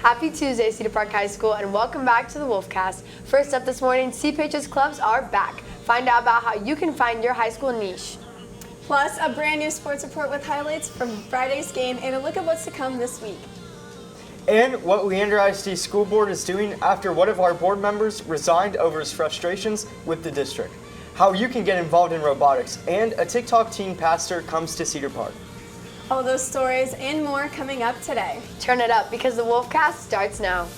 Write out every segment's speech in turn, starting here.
Happy Tuesday, Cedar Park High School, and welcome back to the Wolfcast. First up this morning, CPHS clubs are back. Find out about how you can find your high school niche. Plus, a brand new sports report with highlights from Friday's game and a look at what's to come this week. And what Leander ISD School Board is doing after one of our board members resigned over his frustrations with the district. How you can get involved in robotics, and a TikTok teen pastor comes to Cedar Park. All those stories and more coming up today. Turn it up because the Wolfcast starts now.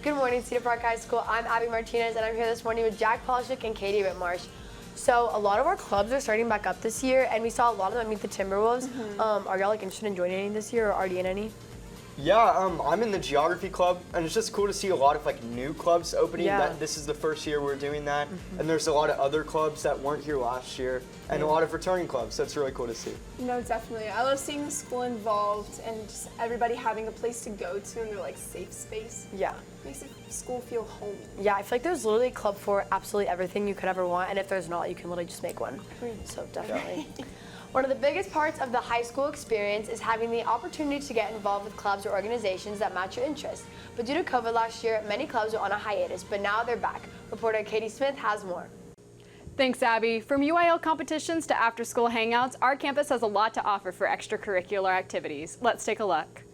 Good morning, Cedar Park High School. I'm Abby Martinez, and I'm here this morning with Jack Polishik and Katie Whitmarsh. So a lot of our clubs are starting back up this year, and we saw a lot of them meet the Timberwolves. Are y'all interested in joining any this year, or already in any? Yeah, I'm in the geography club, and it's just cool to see a lot of new clubs opening. Yeah. This is the first year we're doing that, and there's a lot of other clubs that weren't here last year, and a lot of returning clubs. So it's really cool to see. No, definitely. I love seeing the school involved and just everybody having a place to go to in their safe space. Yeah. Makes the school feel homey. Yeah, I feel like there's literally a club for absolutely everything you could ever want, and if there's not, you can literally just make one. Agreed. So definitely. One of the biggest parts of the high school experience is having the opportunity to get involved with clubs or organizations that match your interests. But due to COVID last year, many clubs were on a hiatus, but now they're back. Reporter Katie Smith has more. Thanks, Abby. From UIL competitions to after-school hangouts, our campus has a lot to offer for extracurricular activities. Let's take a look.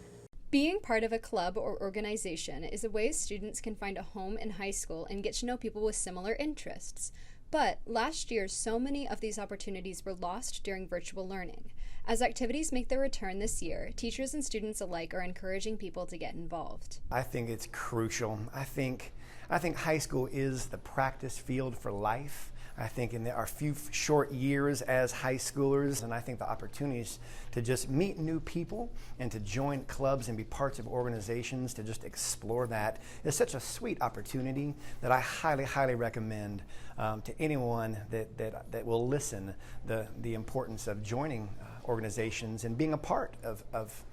Being part of a club or organization is a way students can find a home in high school and get to know people with similar interests. But last year, so many of these opportunities were lost during virtual learning. As activities make their return this year, teachers and students alike are encouraging people to get involved. I think it's crucial. I think high school is the practice field for life. I think in our few short years as high schoolers, and I think the opportunities to just meet new people and to join clubs and be parts of organizations, to just explore that is such a sweet opportunity that I highly, highly recommend to anyone that will listen the importance of joining organizations and being a part of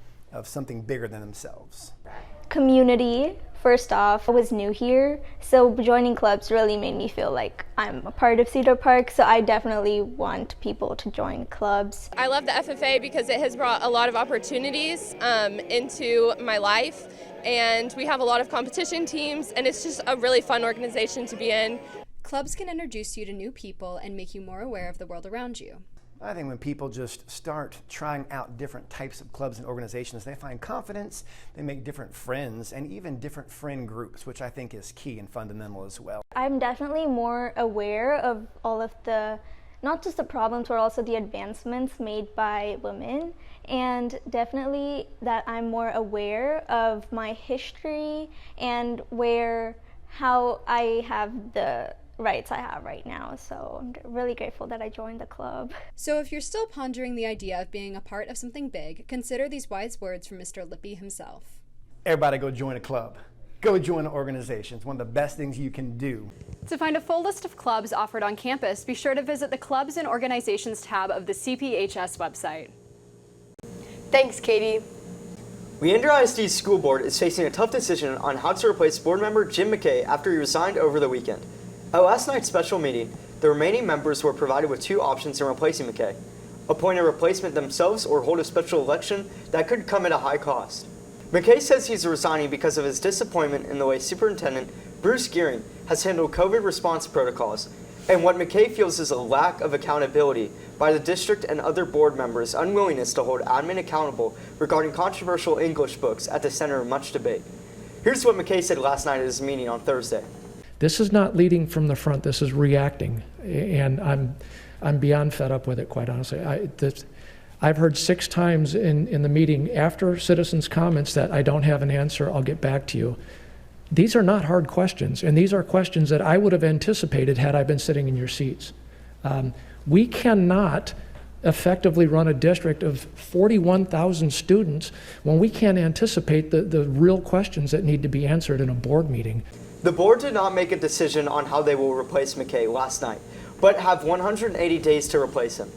something bigger than themselves. Community. First off, I was new here, so joining clubs really made me feel like I'm a part of Cedar Park, so I definitely want people to join clubs. I love the FFA because it has brought a lot of opportunities into my life, and we have a lot of competition teams, and it's just a really fun organization to be in. Clubs can introduce you to new people and make you more aware of the world around you. I think when people just start trying out different types of clubs and organizations, they find confidence, they make different friends, and even different friend groups, which I think is key and fundamental as well. I'm definitely more aware of all of the, not just the problems, but also the advancements made by women, and definitely that I'm more aware of my history and how I have the rights I have right now, so I'm really grateful that I joined the club. So if you're still pondering the idea of being a part of something big, consider these wise words from Mr. Lippy himself. Everybody go join a club. Go join an organization. It's one of the best things you can do. To find a full list of clubs offered on campus, be sure to visit the Clubs and Organizations tab of the CPHS website. Thanks, Katie. Leander ISD School Board is facing a tough decision on how to replace board member Jim McKay after he resigned over the weekend. At last night's special meeting, the remaining members were provided with two options in replacing McKay: appoint a replacement themselves or hold a special election that could come at a high cost. McKay says he's resigning because of his disappointment in the way Superintendent Bruce Gearing has handled COVID response protocols, and what McKay feels is a lack of accountability by the district and other board members' unwillingness to hold admin accountable regarding controversial English books at the center of much debate. Here's what McKay said last night at his meeting on Thursday. This is not leading from the front, this is reacting, and I'm beyond fed up with it, quite honestly. I've heard 6 times in the meeting after citizens' comments that I don't have an answer, I'll get back to you. These are not hard questions, and these are questions that I would have anticipated had I been sitting in your seats. We cannot effectively run a district of 41,000 students when we can't anticipate the real questions that need to be answered in a board meeting. The board did not make a decision on how they will replace McKay last night, but have 180 days to replace him.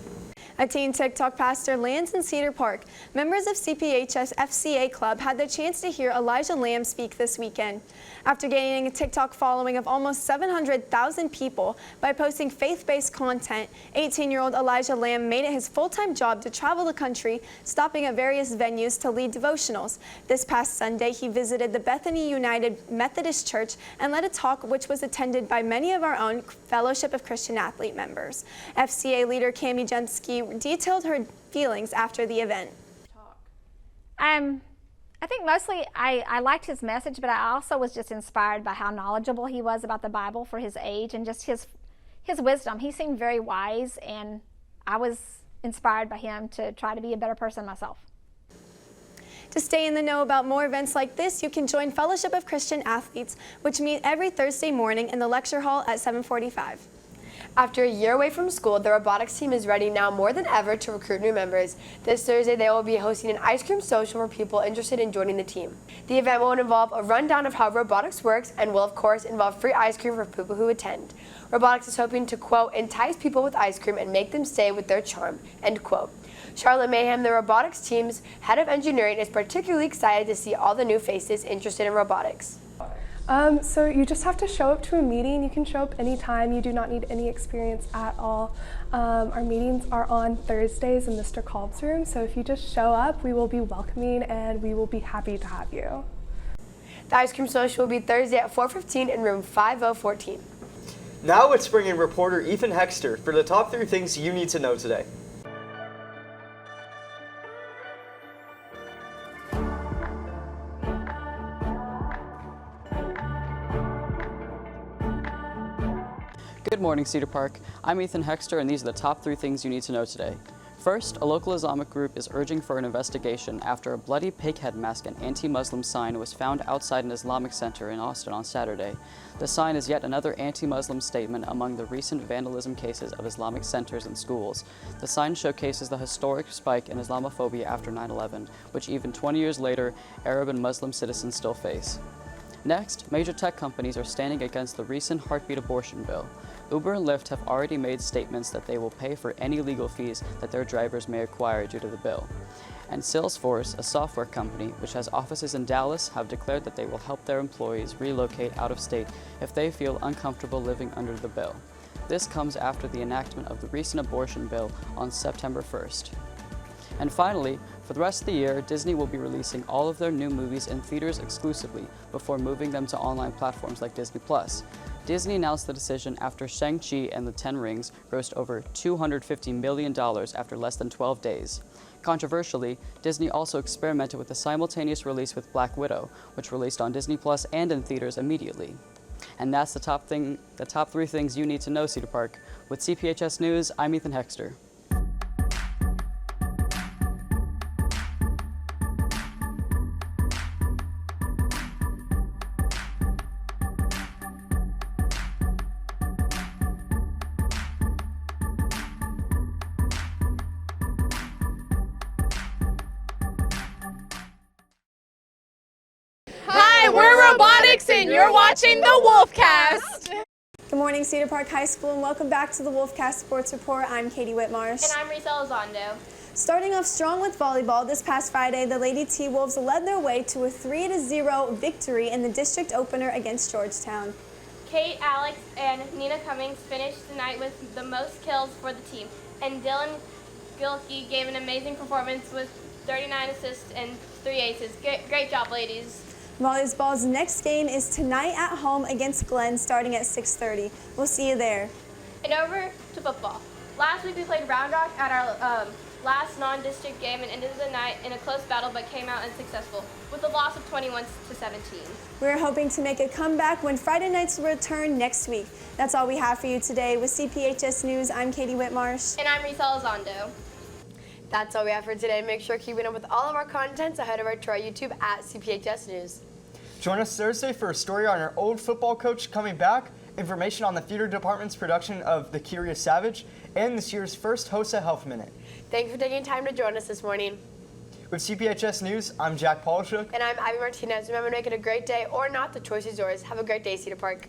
A teen TikTok pastor lands in Cedar Park. Members of CPHS FCA Club had the chance to hear Elijah Lamb speak this weekend. After gaining a TikTok following of almost 700,000 people by posting faith-based content, 18-year-old Elijah Lamb made it his full-time job to travel the country, stopping at various venues to lead devotionals. This past Sunday, he visited the Bethany United Methodist Church and led a talk which was attended by many of our own Fellowship of Christian Athlete members. FCA leader Cami Jensky detailed her feelings after the event. I think mostly I liked his message, but I also was just inspired by how knowledgeable he was about the Bible for his age and just his wisdom. He seemed very wise, and I was inspired by him to try to be a better person myself. To stay in the know about more events like this, you can join Fellowship of Christian Athletes, which meet every Thursday morning in the lecture hall at 7:45. After a year away from school, the robotics team is ready now more than ever to recruit new members. This Thursday, they will be hosting an ice cream social for people interested in joining the team. The event will involve a rundown of how robotics works and will, of course, involve free ice cream for people who attend. Robotics is hoping to, quote, entice people with ice cream and make them stay with their charm, end quote. Charlotte Mayhem, the robotics team's head of engineering, is particularly excited to see all the new faces interested in robotics. So you just have to show up to a meeting. You can show up anytime. You do not need any experience at all. Our meetings are on Thursdays in Mr. Kolb's room, so if you just show up, we will be welcoming and we will be happy to have you. The ice cream social will be Thursday at 4:15 in room 5014. Now let's bring in reporter Ethan Hexter for the top 3 things you need to know today. Good morning, Cedar Park. I'm Ethan Hexter, and these are the top 3 things you need to know today. First, a local Islamic group is urging for an investigation after a bloody pighead mask and anti-Muslim sign was found outside an Islamic center in Austin on Saturday. The sign is yet another anti-Muslim statement among the recent vandalism cases of Islamic centers and schools. The sign showcases the historic spike in Islamophobia after 9/11, which even 20 years later, Arab and Muslim citizens still face. Next, major tech companies are standing against the recent heartbeat abortion bill. Uber and Lyft have already made statements that they will pay for any legal fees that their drivers may acquire due to the bill. And Salesforce, a software company which has offices in Dallas, have declared that they will help their employees relocate out of state if they feel uncomfortable living under the bill. This comes after the enactment of the recent abortion bill on September 1st. And finally, for the rest of the year, Disney will be releasing all of their new movies in theaters exclusively before moving them to online platforms like Disney+. Disney announced the decision after Shang-Chi and the Ten Rings grossed over $250 million after less than 12 days. Controversially, Disney also experimented with a simultaneous release with Black Widow, which released on Disney+ and in theaters immediately. And that's the top 3 things you need to know, Cedar Park. With CPHS News, I'm Ethan Hexter. Hi, we're Robotics and you're watching the Wolfcast. Good morning, Cedar Park High School, and welcome back to the Wolfcast Sports Report. I'm Katie Whitmarsh. And I'm Risa Elizondo. Starting off strong with volleyball, this past Friday, the Lady T-Wolves led their way to a 3-0 victory in the district opener against Georgetown. Kate, Alex, and Nina Cummings finished the night with the most kills for the team, and Dylan Gilkey gave an amazing performance with 39 assists and 3 aces. Great job, ladies. Volleyball's next game is tonight at home against Glenn, starting at 6:30. We'll see you there. And over to football. Last week we played Round Rock at our last non-district game and ended the night in a close battle, but came out unsuccessful with a loss of 21-17. We're hoping to make a comeback when Friday nights return next week. That's all we have for you today. With CPHS News, I'm Katie Whitmarsh. And I'm Risa Elizondo. That's all we have for today. Make sure keeping up with all of our content, so head over to our YouTube at CPHS News. Join us Thursday for a story on our old football coach coming back, information on the theater department's production of The Curious Savage, and this year's first HOSA Health Minute. Thanks for taking time to join us this morning. With CPHS News, I'm Jack Polishuk. And I'm Abby Martinez. Remember to make it a great day or not. The choice is yours. Have a great day, Cedar Park.